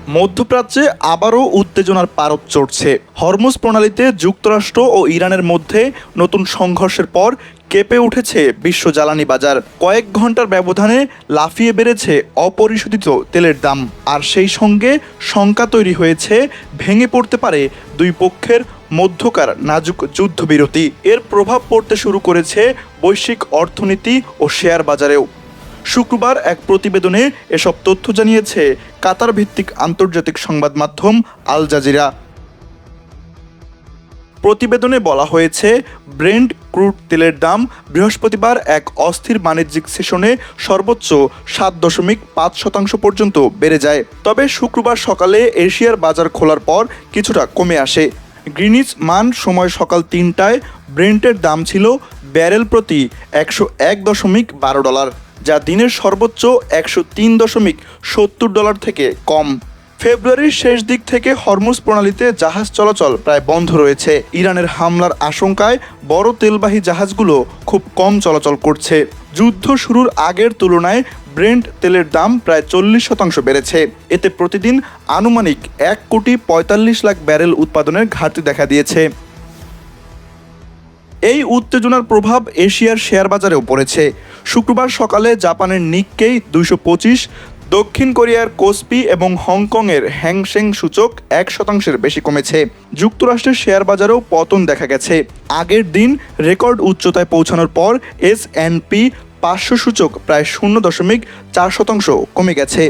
মধ্যপ্রাচ্যে আবারও উত্তেজনার পারদ চড়ছে। হরমুজ প্রণালীতে যুক্তরাষ্ট্র ও ইরানের মধ্যে নতুন সংঘর্ষের পর কেঁপে উঠেছে বিশ্ব জ্বালানি বাজার। কয়েক ঘন্টার ব্যবধানে লাফিয়ে বেড়েছে অপরিশোধিত তেলের দাম। আর সেই সঙ্গে শঙ্কা তৈরি হয়েছে ভেঙে পড়তে পারে দুই পক্ষের মধ্যকার নাজুক যুদ্ধবিরতি। এর প্রভাব পড়তে শুরু করেছে বৈশ্বিক অর্থনীতি ও শেয়ার বাজারেও। শুক্রবার এক প্রতিবেদনে এসব তথ্য জানিয়েছে কাতার ভিত্তিক আন্তর্জাতিক সংবাদ মাধ্যম আল জাজিরা। প্রতিবেদনে বলা হয়েছে, ব্রেন্ট ক্রুড তেলের দাম বৃহস্পতিবার এক অস্থির বাণিজ্যিক সেশনে সর্বোচ্চ 7.5% পর্যন্ত বেড়ে যায়। তবে শুক্রবার সকালে এশিয়ার বাজার খোলার পর কিছুটা কমে আসে। গ্রিনিচ মান সময় সকাল 3টায় ব্রেন্টের দাম ছিল ব্যারেল প্রতি $101.12, যা দিনের সর্বোচ্চ $103.70 থেকে কম। ফেব্রুয়ারির শেষ দিক থেকে হরমুজ প্রণালীতে জাহাজ চলাচল প্রায় বন্ধ রয়েছে। ইরানের হামলার আশঙ্কায় বড় তেলবাহী জাহাজগুলো খুব কম চলাচল করছে। যুদ্ধ শুরুর আগের তুলনায় ব্রেন্ট তেলের দাম প্রায় 40% বেড়েছে। এতে প্রতিদিন আনুমানিক 1,45,00,000 ব্যারেল উৎপাদনের ঘাটতি দেখা দিয়েছে। এই উত্তেজনার প্রভাব এশিয়ার শেয়ার বাজারেও পড়েছে। শুক্রবার সকালে জাপানের নিক্কেই 225, দক্ষিণ কোরিয়ার কোসপি এবং হংকংয়ের হ্যাংসেং সূচক 1% বেশি কমেছে। যুক্তরাষ্ট্রের শেয়ার বাজারেও পতন দেখা গেছে। আগের দিন রেকর্ড উচ্চতায় পৌঁছানোর পর S&P 500 সূচক প্রায় 0.4% কমে গেছে।